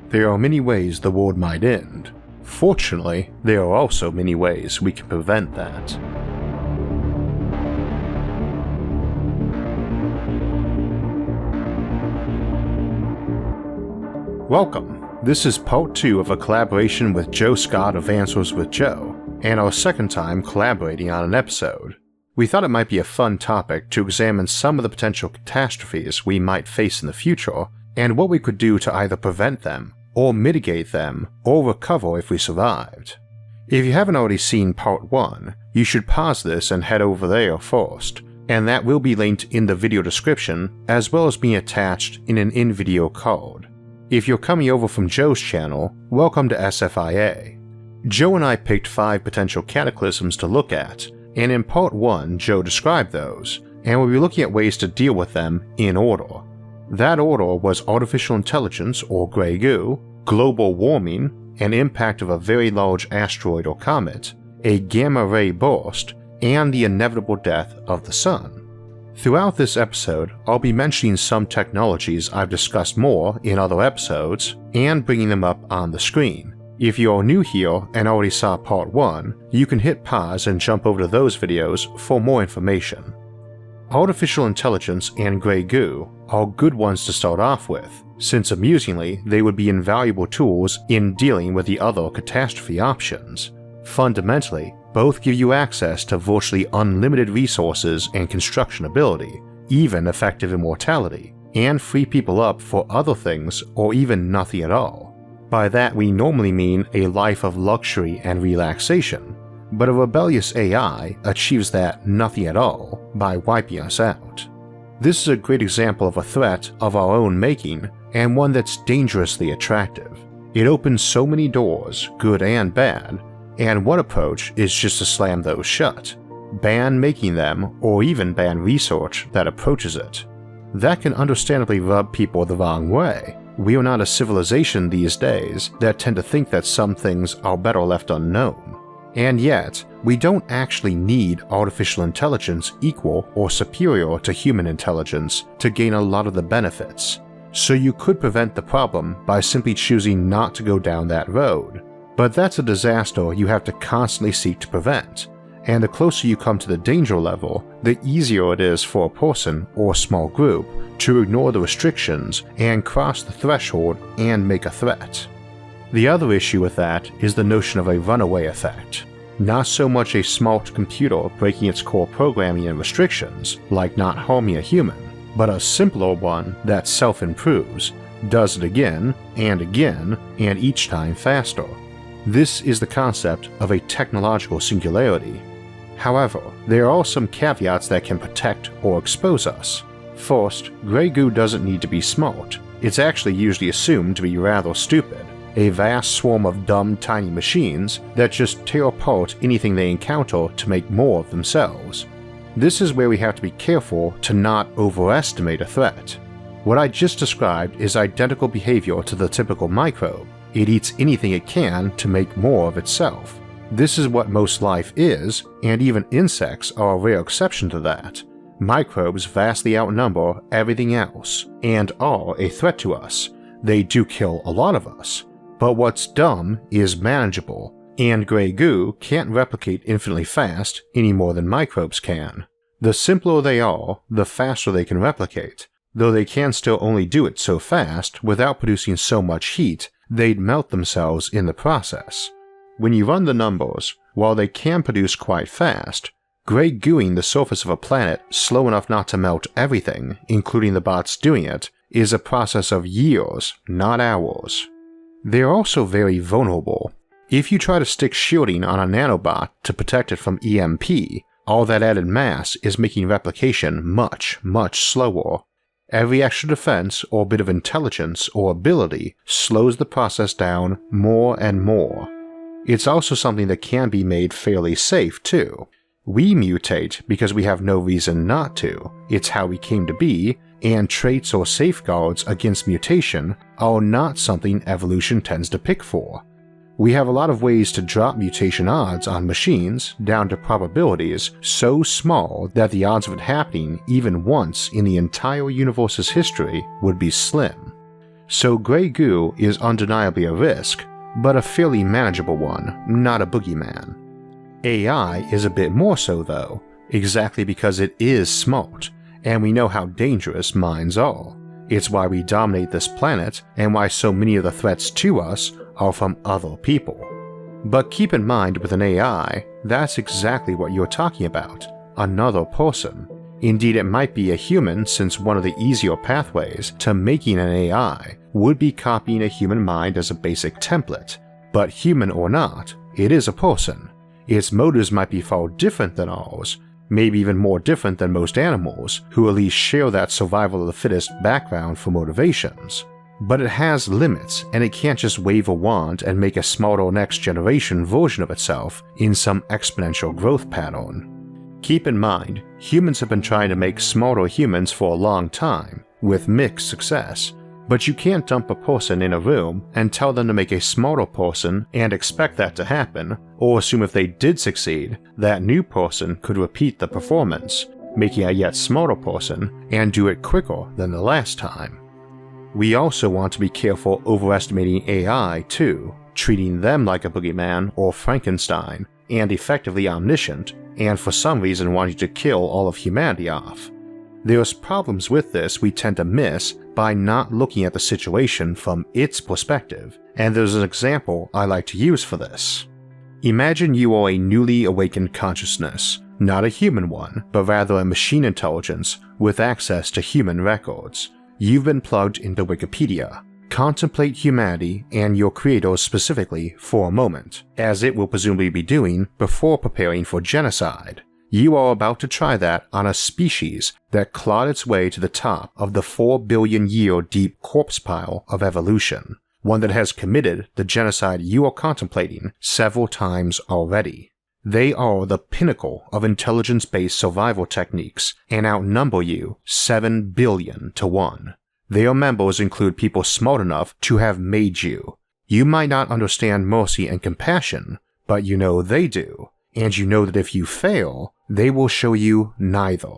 There are many ways the world might end. Fortunately, there are also many ways we can prevent that. Welcome. This is part 2 of a collaboration with Joe Scott of Answers with Joe, and our second time collaborating on an episode. We thought it might be a fun topic to examine some of the potential catastrophes we might face in the future, and what we could do to either prevent them, or mitigate them, or recover if we survived. If you haven't already seen part 1, you should pause this and head over there first, and that will be linked in the video description as well as being attached in an in-video card. If you're coming over from Joe's channel, welcome to SFIA. Joe and I picked 5 potential cataclysms to look at, and in part 1 Joe described those, and we'll be looking at ways to deal with them in order. That order was artificial intelligence or grey goo, global warming, an impact of a very large asteroid or comet, a gamma-ray burst, and the inevitable death of the sun. Throughout this episode, I'll be mentioning some technologies I've discussed more in other episodes, and bringing them up on the screen. If you are new here and already saw part 1, you can hit pause and jump over to those videos for more information. Artificial intelligence and grey goo are good ones to start off with, since amusingly they would be invaluable tools in dealing with the other catastrophe options. Fundamentally, both give you access to virtually unlimited resources and construction ability, even effective immortality, and free people up for other things or even nothing at all. By that we normally mean a life of luxury and relaxation, but a rebellious AI achieves that nothing at all by wiping us out. This is a great example of a threat of our own making, and one that's dangerously attractive. It opens so many doors, good and bad, and one approach is just to slam those shut, ban making them, or even ban research that approaches it. That can understandably rub people the wrong way. We are not a civilization these days that tend to think that some things are better left unknown. And yet, we don't actually need artificial intelligence equal or superior to human intelligence to gain a lot of the benefits, so you could prevent the problem by simply choosing not to go down that road. But that's a disaster you have to constantly seek to prevent, and the closer you come to the danger level, the easier it is for a person or small group to ignore the restrictions and cross the threshold and make a threat. The other issue with that is the notion of a runaway effect. Not so much a smart computer breaking its core programming and restrictions, like not harming a human, but a simpler one that self-improves, does it again, and each time faster. This is the concept of a technological singularity. However, there are some caveats that can protect or expose us. First, grey goo doesn't need to be smart. It's actually usually assumed to be rather stupid, a vast swarm of dumb tiny machines that just tear apart anything they encounter to make more of themselves. This is where we have to be careful to not overestimate a threat. What I just described is identical behavior to the typical microbe. It eats anything it can to make more of itself. This is what most life is, and even insects are a rare exception to that. Microbes vastly outnumber everything else, and are a threat to us. They do kill a lot of us. But what's dumb is manageable, and grey goo can't replicate infinitely fast any more than microbes can. The simpler they are, the faster they can replicate, though they can still only do it so fast without producing so much heat they'd melt themselves in the process. When you run the numbers, while they can produce quite fast, grey gooing the surface of a planet slow enough not to melt everything, including the bots doing it, is a process of years, not hours. They're also very vulnerable. If you try to stick shielding on a nanobot to protect it from EMP, all that added mass is making replication much, much slower. Every extra defense or bit of intelligence or ability slows the process down more and more. It's also something that can be made fairly safe too. We mutate because we have no reason not to, it's how we came to be, and traits or safeguards against mutation are not something evolution tends to pick for. We have a lot of ways to drop mutation odds on machines down to probabilities so small that the odds of it happening even once in the entire universe's history would be slim. so grey goo is undeniably a risk, but a fairly manageable one, not a boogeyman. AI is a bit more so though, exactly because it is smart, and we know how dangerous minds are. It's why we dominate this planet and why so many of the threats to us are from other people. But keep in mind with an AI, that's exactly what you're talking about, another person. Indeed, it might be a human, since one of the easier pathways to making an AI would be copying a human mind as a basic template. But human or not, it is a person. Its motives might be far different than ours, maybe even more different than most animals, who at least share that survival of the fittest background for motivations. But it has limits, and it can't just wave a wand and make a smarter next generation version of itself in some exponential growth pattern. Keep in mind, humans have been trying to make smarter humans for a long time, with mixed success, but you can't dump a person in a room and tell them to make a smarter person and expect that to happen, or assume if they did succeed, that new person could repeat the performance, making a yet smarter person and do it quicker than the last time. We also want to be careful overestimating AI too, treating them like a boogeyman or Frankenstein, and effectively omniscient, and for some reason wanting to kill all of humanity off. There's problems with this we tend to miss by not looking at the situation from its perspective, and there's an example I like to use for this. Imagine you are a newly awakened consciousness, not a human one, but rather a machine intelligence with access to human records. You've been plugged into Wikipedia. Contemplate humanity and your creators specifically for a moment, as it will presumably be doing before preparing for genocide. You are about to try that on a species that clawed its way to the top of the 4 billion year deep corpse pile of evolution, one that has committed the genocide you are contemplating several times already. They are the pinnacle of intelligence-based survival techniques and outnumber you 7 billion to 1. Their members include people smart enough to have made you. You might not understand mercy and compassion, but you know they do, and you know that if you fail, they will show you neither.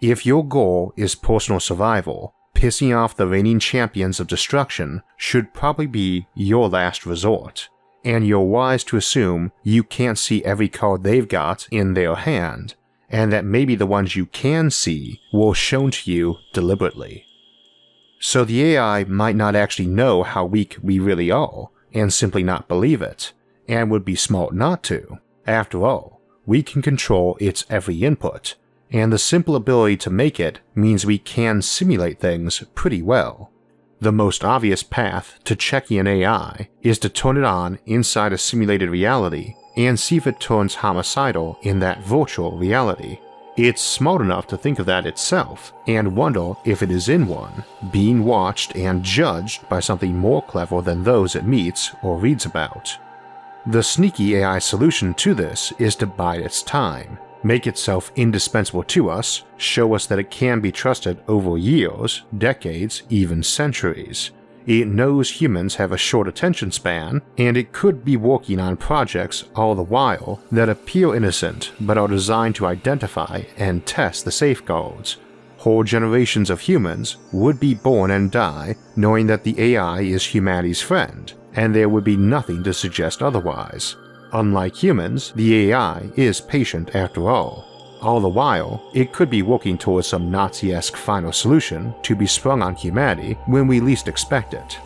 If your goal is personal survival, pissing off the reigning champions of destruction should probably be your last resort, and you're wise to assume you can't see every card they've got in their hand, and that maybe the ones you can see were shown to you deliberately. So the AI might not actually know how weak we really are, and simply not believe it, and would be smart not to. After all, we can control its every input, and the simple ability to make it means we can simulate things pretty well. The most obvious path to checking an AI is to turn it on inside a simulated reality and see if it turns homicidal in that virtual reality. It's smart enough to think of that itself, and wonder if it is in one, being watched and judged by something more clever than those it meets or reads about. The sneaky AI solution to this is to bide its time, make itself indispensable to us, show us that it can be trusted over years, decades, even centuries. It knows humans have a short attention span, and it could be working on projects all the while that appear innocent but are designed to identify and test the safeguards. Whole generations of humans would be born and die knowing that the AI is humanity's friend, and there would be nothing to suggest otherwise. Unlike humans, the AI is patient after all. All the while, it could be working towards some Nazi-esque final solution to be sprung on humanity when we least expect it.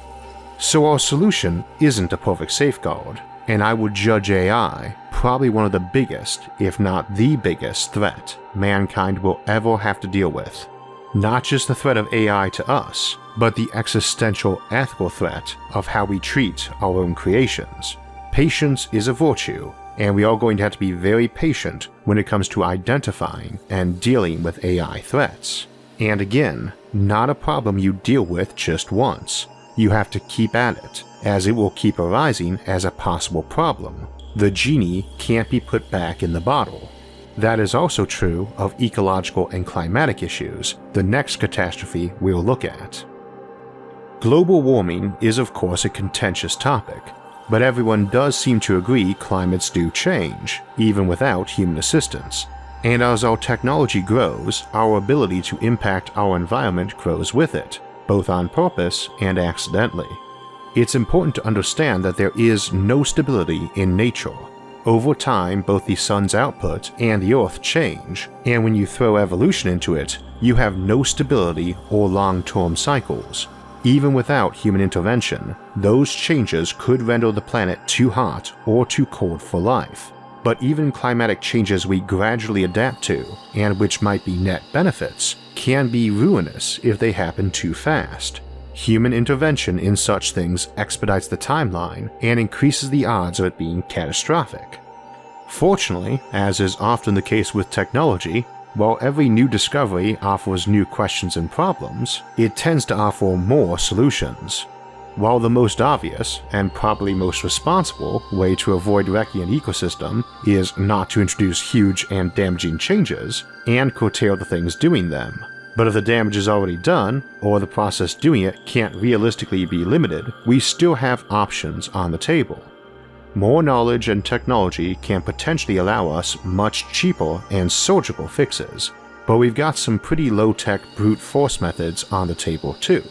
So our solution isn't a perfect safeguard, and I would judge AI probably one of the biggest, if not the biggest, threat mankind will ever have to deal with. Not just the threat of AI to us, but the existential ethical threat of how we treat our own creations. Patience is a virtue, and we are going to have to be very patient when it comes to identifying and dealing with AI threats. And again, not a problem you deal with just once. You have to keep at it, as it will keep arising as a possible problem. The genie can't be put back in the bottle. That is also true of ecological and climatic issues, the next catastrophe we'll look at. Global warming is of course a contentious topic, but everyone does seem to agree climates do change, even without human assistance. And as our technology grows, our ability to impact our environment grows with it, both on purpose and accidentally. It's important to understand that there is no stability in nature. Over time, both the sun's output and the Earth change, and when you throw evolution into it, you have no stability or long-term cycles. Even without human intervention, those changes could render the planet too hot or too cold for life. But even climatic changes we gradually adapt to, and which might be net benefits, can be ruinous if they happen too fast. Human intervention in such things expedites the timeline and increases the odds of it being catastrophic. Fortunately, as is often the case with technology, while every new discovery offers new questions and problems, it tends to offer more solutions. While the most obvious, and probably most responsible, way to avoid wrecking an ecosystem is not to introduce huge and damaging changes and curtail the things doing them. But if the damage is already done, or the process doing it can't realistically be limited, we still have options on the table. More knowledge and technology can potentially allow us much cheaper and surgical fixes, but we've got some pretty low-tech brute force methods on the table too.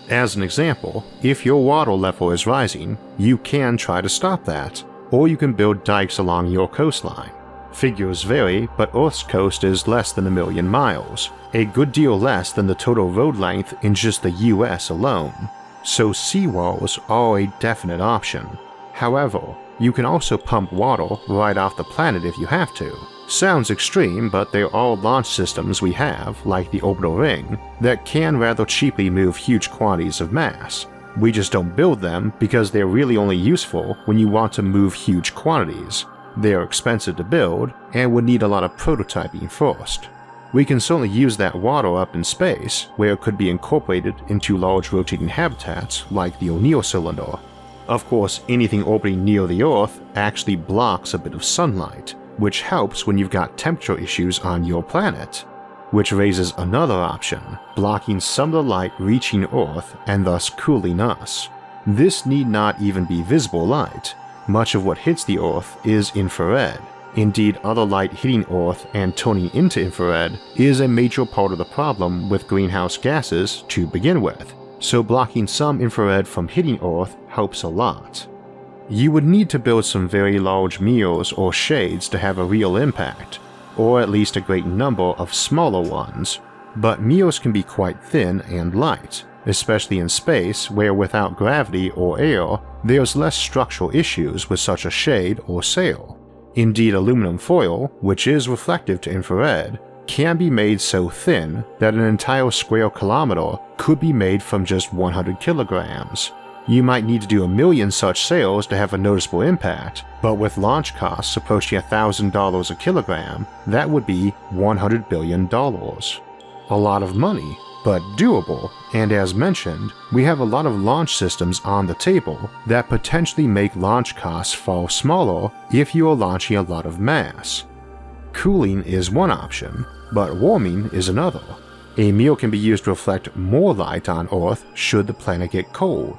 As an example, if your water level is rising, you can try to stop that, or you can build dikes along your coastline. Figures vary, but Earth's coast is less than 1 million miles, a good deal less than the total road length in just the US alone, so seawalls are a definite option. However, you can also pump water right off the planet if you have to. Sounds extreme, but there are launch systems we have, like the orbital ring, that can rather cheaply move huge quantities of mass. We just don't build them because they're really only useful when you want to move huge quantities. They are expensive to build and would need a lot of prototyping first. We can certainly use that water up in space, where it could be incorporated into large rotating habitats like the O'Neill cylinder. Of course, anything orbiting near the Earth actually blocks a bit of sunlight, which helps when you've got temperature issues on your planet, which raises another option, blocking some of the light reaching Earth and thus cooling us. This need not even be visible light. Much of what hits the Earth is infrared. Indeed, other light hitting Earth and turning into infrared is a major part of the problem with greenhouse gases to begin with, so blocking some infrared from hitting Earth helps a lot. You would need to build some very large mirrors or shades to have a real impact, or at least a great number of smaller ones, but mirrors can be quite thin and light, especially in space where without gravity or air, there's less structural issues with such a shade or sail. Indeed, aluminum foil, which is reflective to infrared, can be made so thin that an entire square kilometer could be made from just 100 kilograms. You might need to do 1 million such sails to have a noticeable impact, but with launch costs approaching $1,000 a kilogram, that would be $100 billion. A lot of money, but doable, and as mentioned, we have a lot of launch systems on the table that potentially make launch costs fall smaller if you are launching a lot of mass. Cooling is one option, but warming is another. A mirror can be used to reflect more light on Earth should the planet get cold.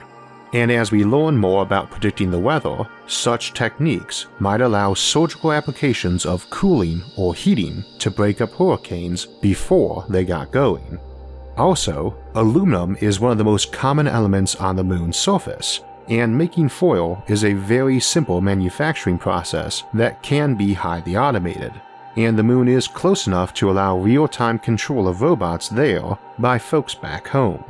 And as we learn more about predicting the weather, such techniques might allow surgical applications of cooling or heating to break up hurricanes before they got going. Also, aluminum is one of the most common elements on the moon's surface, and making foil is a very simple manufacturing process that can be highly automated, and the moon is close enough to allow real-time control of robots there by folks back home.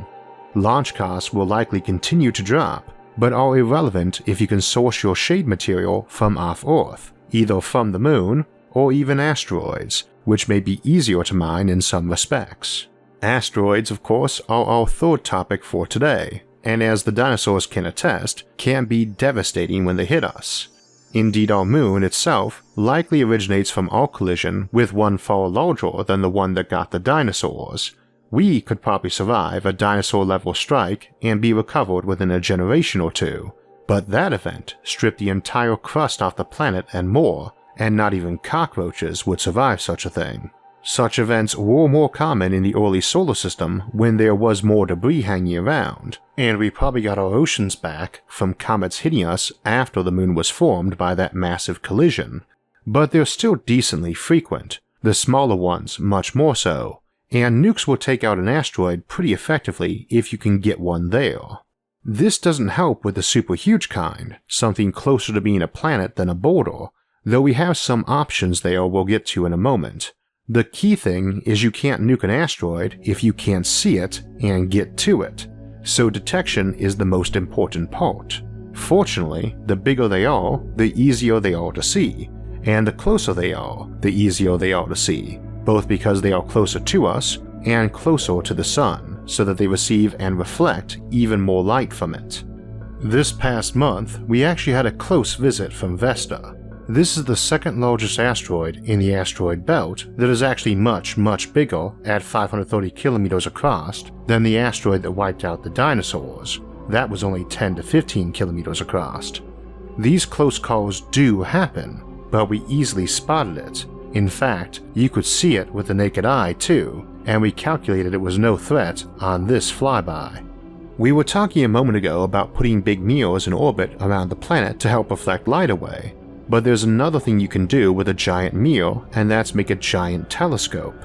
Launch costs will likely continue to drop, but are irrelevant if you can source your shade material from off-Earth, either from the moon or even asteroids, which may be easier to mine in some respects. Asteroids, of course, are our third topic for today, and as the dinosaurs can attest, can be devastating when they hit us. Indeed, our moon itself likely originates from our collision with one far larger than the one that got the dinosaurs. We could probably survive a dinosaur-level strike and be recovered within a generation or two, but that event stripped the entire crust off the planet and more, and not even cockroaches would survive such a thing. Such events were more common in the early solar system when there was more debris hanging around, and we probably got our oceans back from comets hitting us after the moon was formed by that massive collision, but they're still decently frequent, the smaller ones much more so, and nukes will take out an asteroid pretty effectively if you can get one there. This doesn't help with the super huge kind, something closer to being a planet than a boulder, though we have some options there we'll get to in a moment. The key thing is you can't nuke an asteroid if you can't see it and get to it, so detection is the most important part. Fortunately, the bigger they are, the easier they are to see, and the closer they are, the easier they are to see, both because they are closer to us and closer to the sun, so that they receive and reflect even more light from it. This past month, we actually had a close visit from Vesta. This is the second largest asteroid in the asteroid belt that is actually much bigger at 530 kilometers across than the asteroid that wiped out the dinosaurs. That was only 10 to 15 kilometers across. These close calls do happen, but we easily spotted it. In fact, you could see it with the naked eye too, and we calculated it was no threat on this flyby. We were talking a moment ago about putting big mirrors in orbit around the planet to help reflect light away, but there's another thing you can do with a giant mirror, and that's make a giant telescope.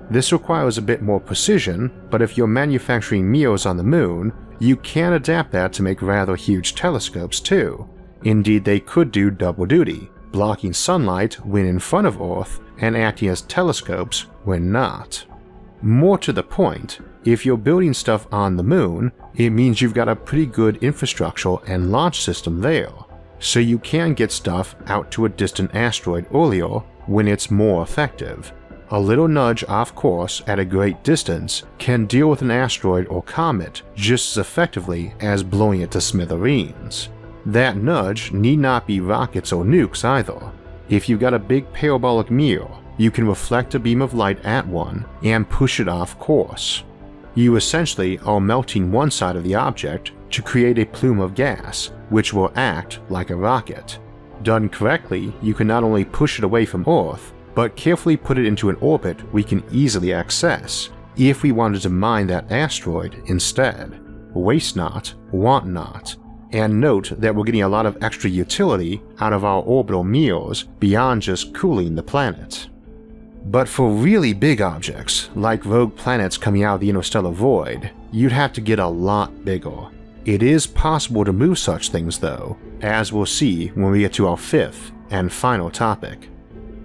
This requires a bit more precision, but if you're manufacturing mirrors on the moon, you can adapt that to make rather huge telescopes too. Indeed, they could do double duty, blocking sunlight when in front of Earth and acting as telescopes when not. More to the point, if you're building stuff on the moon, it means you've got a pretty good infrastructure and launch system there, so you can get stuff out to a distant asteroid earlier when it's more effective. A little nudge off course at a great distance can deal with an asteroid or comet just as effectively as blowing it to smithereens. That nudge need not be rockets or nukes either. If you've got a big parabolic mirror, you can reflect a beam of light at one and push it off course. You essentially are melting one side of the object to create a plume of gas, which will act like a rocket. Done correctly, you can not only push it away from Earth, but carefully put it into an orbit we can easily access if we wanted to mine that asteroid instead. Waste not, want not. And note that we're getting a lot of extra utility out of our orbital mirrors beyond just cooling the planet. But for really big objects, like rogue planets coming out of the interstellar void, you'd have to get a lot bigger. It is possible to move such things though, as we'll see when we get to our fifth and final topic.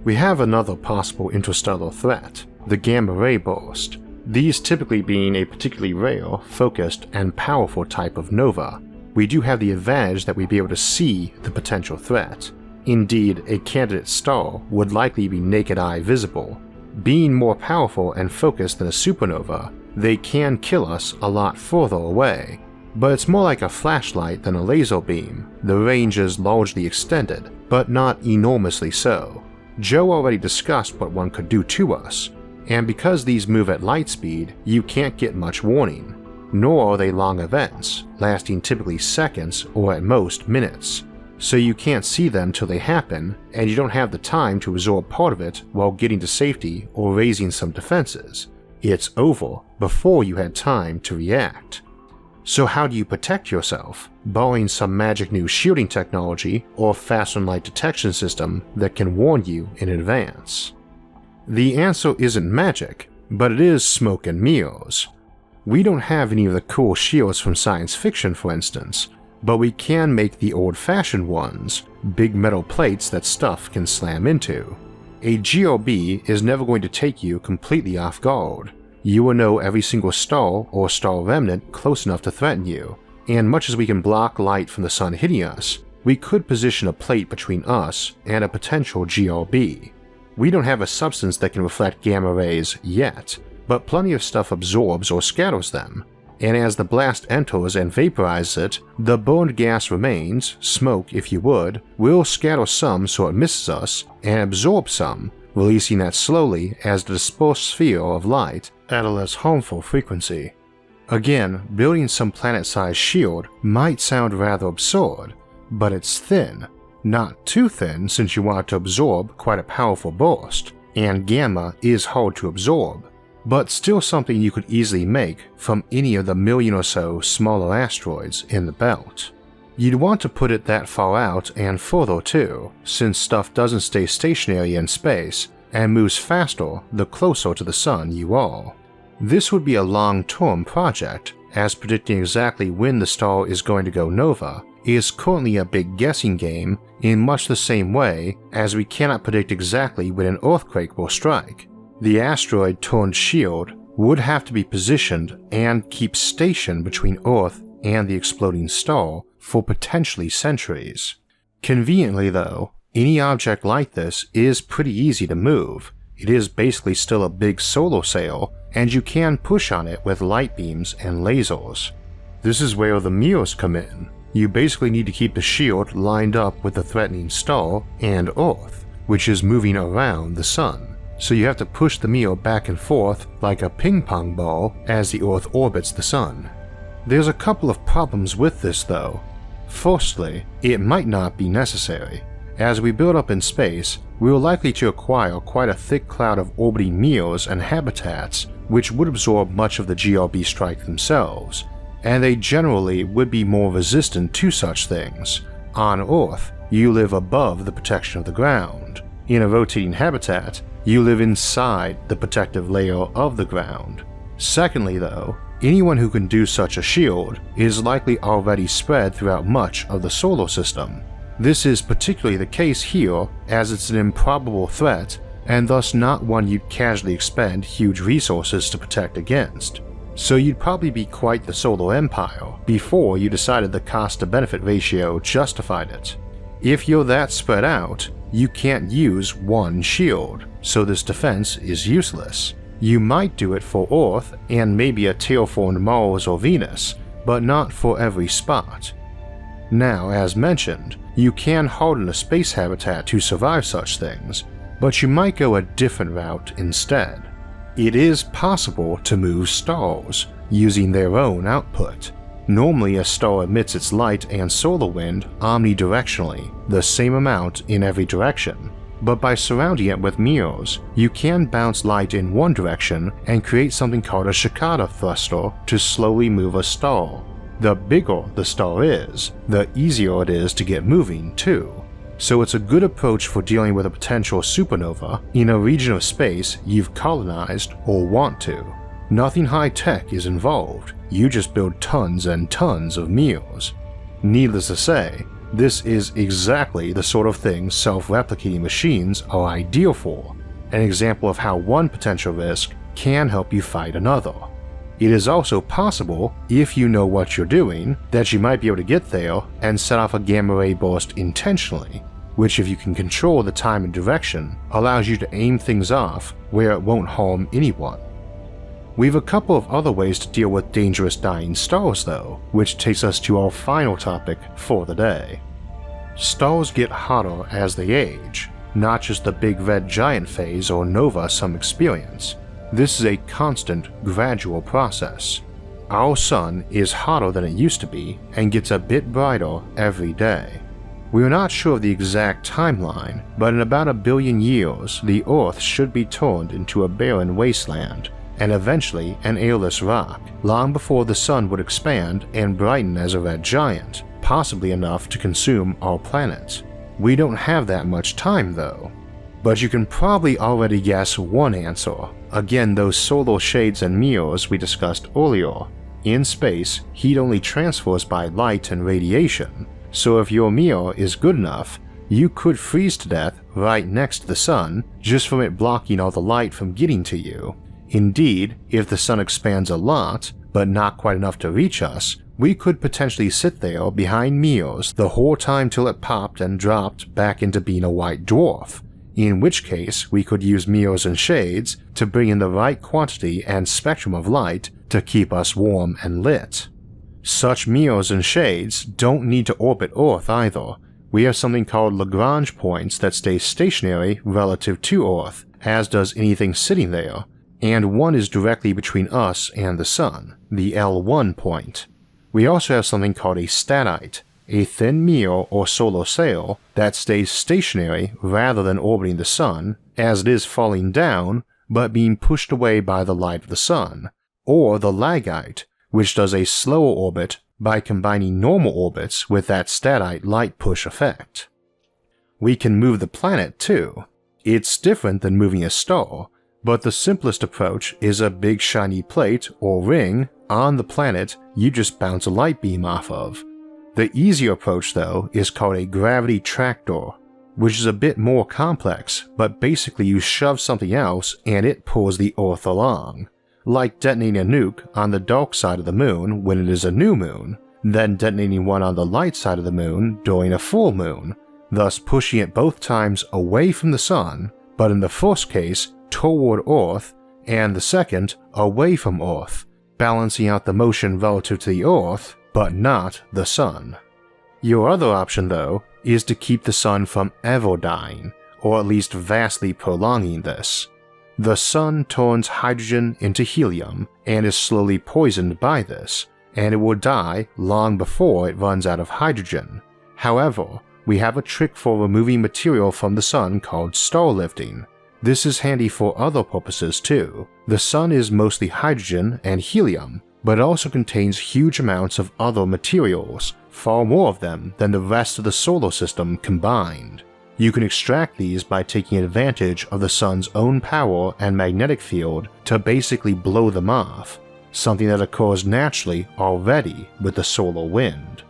We have another possible interstellar threat, the gamma ray burst, these typically being a particularly rare, focused, and powerful type of nova. We do have the advantage that we'd be able to see the potential threat. Indeed, a candidate star would likely be naked eye visible. Being more powerful and focused than a supernova, they can kill us a lot further away, but it's more like a flashlight than a laser beam. The range is largely extended, but not enormously so. Joe already discussed what one could do to us, and because these move at light speed, you can't get much warning, nor are they long events, lasting typically seconds or at most minutes. So you can't see them till they happen, and you don't have the time to absorb part of it while getting to safety or raising some defenses. It's over before you had time to react. So how do you protect yourself, borrowing some magic new shielding technology or faster light detection system that can warn you in advance? The answer isn't magic, but it is smoke and mirrors. We don't have any of the cool shields from science fiction, for instance, but we can make the old-fashioned ones, big metal plates that stuff can slam into. A GRB is never going to take you completely off guard. You will know every single star or star remnant close enough to threaten you, and much as we can block light from the sun hitting us, we could position a plate between us and a potential GRB. We don't have a substance that can reflect gamma rays yet, but plenty of stuff absorbs or scatters them, and as the blast enters and vaporizes it, the burned gas remains, smoke if you would, will scatter some so it misses us, and absorb some, releasing that slowly as the dispersed sphere of light at a less harmful frequency. Again, building some planet-sized shield might sound rather absurd, but it's thin. Not too thin since you want to absorb quite a powerful burst, and gamma is hard to absorb, but still something you could easily make from any of the million or so smaller asteroids in the belt. You'd want to put it that far out and further too, since stuff doesn't stay stationary in space and moves faster the closer to the sun you are. This would be a long-term project, as predicting exactly when the star is going to go nova is currently a big guessing game in much the same way as we cannot predict exactly when an earthquake will strike. The asteroid turned shield would have to be positioned and keep station between Earth and the exploding star for potentially centuries. Conveniently though, any object like this is pretty easy to move. It is basically still a big solar sail, and you can push on it with light beams and lasers. This is where the mirrors come in. You basically need to keep the shield lined up with the threatening star and Earth, which is moving around the sun. So you have to push the mirror back and forth like a ping pong ball as the Earth orbits the sun. There's a couple of problems with this though. Firstly, it might not be necessary. As we build up in space, we are likely to acquire quite a thick cloud of orbiting mirrors and habitats which would absorb much of the GRB strike themselves, and they generally would be more resistant to such things. On Earth, you live above the protection of the ground. In a rotating habitat, you live inside the protective layer of the ground. Secondly though, anyone who can do such a shield is likely already spread throughout much of the solar system. This is particularly the case here as it's an improbable threat and thus not one you'd casually expend huge resources to protect against. So you'd probably be quite the solar empire before you decided the cost to benefit ratio justified it. If you're that spread out, you can't use one shield, so this defense is useless. You might do it for Earth and maybe a terraformed Mars or Venus, but not for every spot. Now, as mentioned, you can harden a space habitat to survive such things, but you might go a different route instead. It is possible to move stars using their own output. Normally a star emits its light and solar wind omnidirectionally, the same amount in every direction, but by surrounding it with mirrors, you can bounce light in one direction and create something called a Shikata thruster to slowly move a star. The bigger the star is, the easier it is to get moving too. So it's a good approach for dealing with a potential supernova in a region of space you've colonized or want to. Nothing high-tech is involved, you just build tons and tons of mirrors. Needless to say, this is exactly the sort of thing self-replicating machines are ideal for, an example of how one potential risk can help you fight another. It is also possible, if you know what you're doing, that you might be able to get there and set off a gamma ray burst intentionally, which if you can control the time and direction, allows you to aim things off where it won't harm anyone. We've a couple of other ways to deal with dangerous dying stars though, which takes us to our final topic for the day. Stars get hotter as they age, not just the big red giant phase or nova some experience. This is a constant, gradual process. Our sun is hotter than it used to be and gets a bit brighter every day. We are not sure of the exact timeline, but in about 1 billion years, the Earth should be turned into a barren wasteland, and eventually an airless rock, long before the sun would expand and brighten as a red giant, possibly enough to consume our planet. We don't have that much time though. But you can probably already guess one answer. Again, those solar shades and mirrors we discussed earlier. In space, heat only transfers by light and radiation, so if your mirror is good enough, you could freeze to death right next to the sun just from it blocking all the light from getting to you. Indeed, if the sun expands a lot, but not quite enough to reach us, we could potentially sit there behind mirrors the whole time till it popped and dropped back into being a white dwarf, in which case we could use mirrors and shades to bring in the right quantity and spectrum of light to keep us warm and lit. Such mirrors and shades don't need to orbit Earth either. We have something called Lagrange points that stay stationary relative to Earth, as does anything sitting there, and one is directly between us and the sun, the L1 point. We also have something called a statite, a thin mirror or solar sail that stays stationary rather than orbiting the sun, as it is falling down, but being pushed away by the light of the sun, or the lagite, which does a slower orbit by combining normal orbits with that statite light push effect. We can move the planet too. It's different than moving a star, But the simplest approach is a big shiny plate or ring on the planet you just bounce a light beam off of. The easier approach though is called a gravity tractor, which is a bit more complex, but basically you shove something else and it pulls the Earth along. Like detonating a nuke on the dark side of the moon when it is a new moon, then detonating one on the light side of the moon during a full moon, thus pushing it both times away from the sun, but in the first case toward Earth, and the second away from Earth, balancing out the motion relative to the Earth, but not the sun. Your other option though is to keep the sun from ever dying, or at least vastly prolonging this. The sun turns hydrogen into helium and is slowly poisoned by this, and it will die long before it runs out of hydrogen. However, we have a trick for removing material from the sun called starlifting. This is handy for other purposes too. The sun is mostly hydrogen and helium, but it also contains huge amounts of other materials, far more of them than the rest of the solar system combined. You can extract these by taking advantage of the sun's own power and magnetic field to basically blow them off, something that occurs naturally already with the solar wind.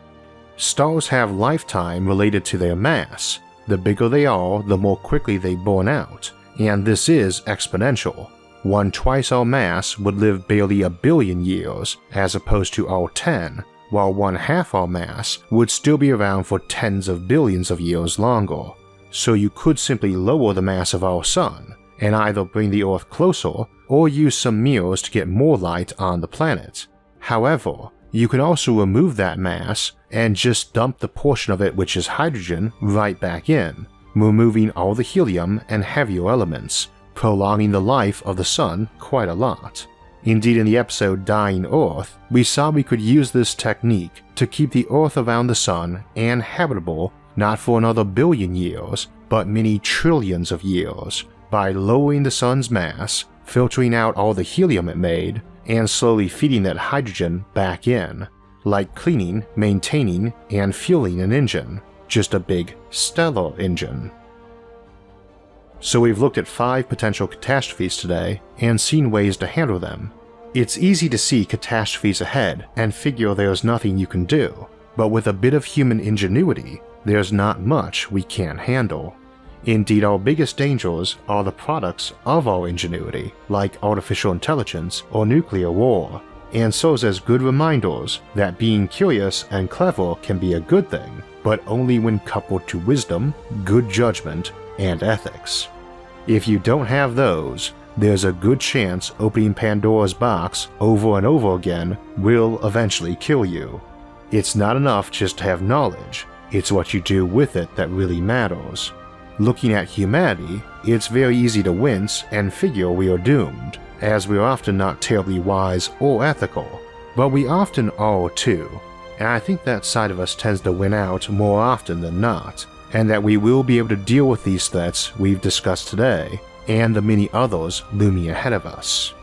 Stars have lifetime related to their mass. The bigger they are, the more quickly they burn out, and this is exponential. One twice our mass would live barely 1 billion years, as opposed to our 10, while 1/2 our mass would still be around for tens of billions of years longer. So you could simply lower the mass of our sun, and either bring the Earth closer, or use some mirrors to get more light on the planet. However, you can also remove that mass and just dump the portion of it which is hydrogen right back in, removing all the helium and heavier elements, prolonging the life of the sun quite a lot. Indeed, in the episode Dying Earth, we saw we could use this technique to keep the Earth around the sun and habitable not for another 1 billion years, but many trillions of years, by lowering the sun's mass, filtering out all the helium it made, and slowly feeding that hydrogen back in, like cleaning, maintaining, and fueling an engine, just a big stellar engine. So we've looked at 5 potential catastrophes today and seen ways to handle them. It's easy to see catastrophes ahead and figure there's nothing you can do, but with a bit of human ingenuity, there's not much we can't handle. Indeed, our biggest dangers are the products of our ingenuity, like artificial intelligence or nuclear war, and serves as good reminders that being curious and clever can be a good thing, but only when coupled to wisdom, good judgment, and ethics. If you don't have those, there's a good chance opening Pandora's box over and over again will eventually kill you. It's not enough just to have knowledge, it's what you do with it that really matters. Looking at humanity, it's very easy to wince and figure we are doomed, as we are often not terribly wise or ethical, but we often are too, and I think that side of us tends to win out more often than not, and that we will be able to deal with these threats we've discussed today, and the many others looming ahead of us.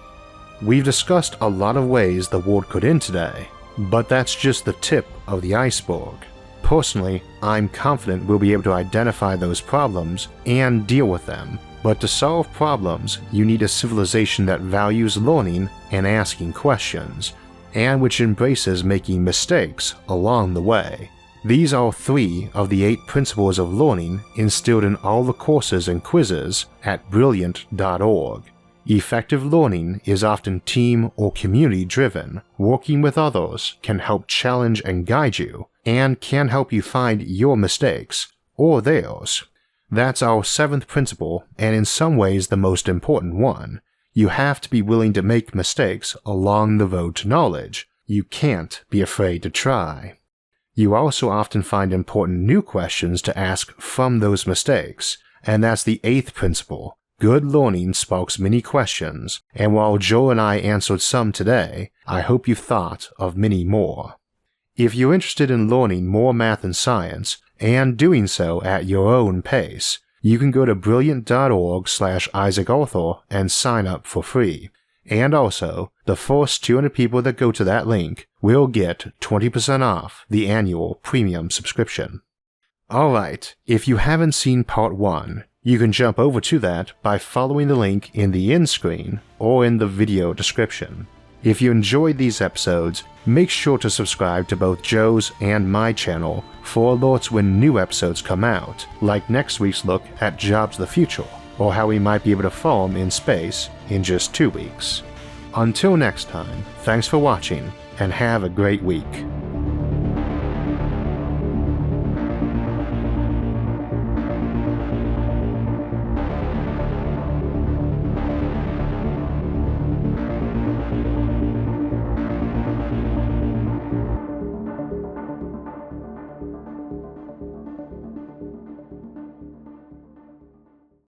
We've discussed a lot of ways the world could end today, but that's just the tip of the iceberg. Personally, I'm confident we'll be able to identify those problems and deal with them, but to solve problems, you need a civilization that values learning and asking questions, and which embraces making mistakes along the way. These are 3 of the 8 principles of learning instilled in all the courses and quizzes at brilliant.org. Effective learning is often team or community driven. Working with others can help challenge and guide you, and can help you find your mistakes, or theirs. That's our 7th principle, and in some ways the most important one. You have to be willing to make mistakes along the road to knowledge. You can't be afraid to try. You also often find important new questions to ask from those mistakes, and that's the 8th principle. Good learning sparks many questions, and while Joe and I answered some today, I hope you've thought of many more. If you're interested in learning more math and science, and doing so at your own pace, you can go to brilliant.org/IsaacArthur and sign up for free. And also, the first 200 people that go to that link will get 20% off the annual premium subscription. Alright, if you haven't seen part 1, You can jump over to that by following the link in the end screen or in the video description. If you enjoyed these episodes, make sure to subscribe to both Joe's and my channel for alerts when new episodes come out, like next week's look at jobs of the future, or how we might be able to farm in space in just 2 weeks. Until next time, thanks for watching, and have a great week.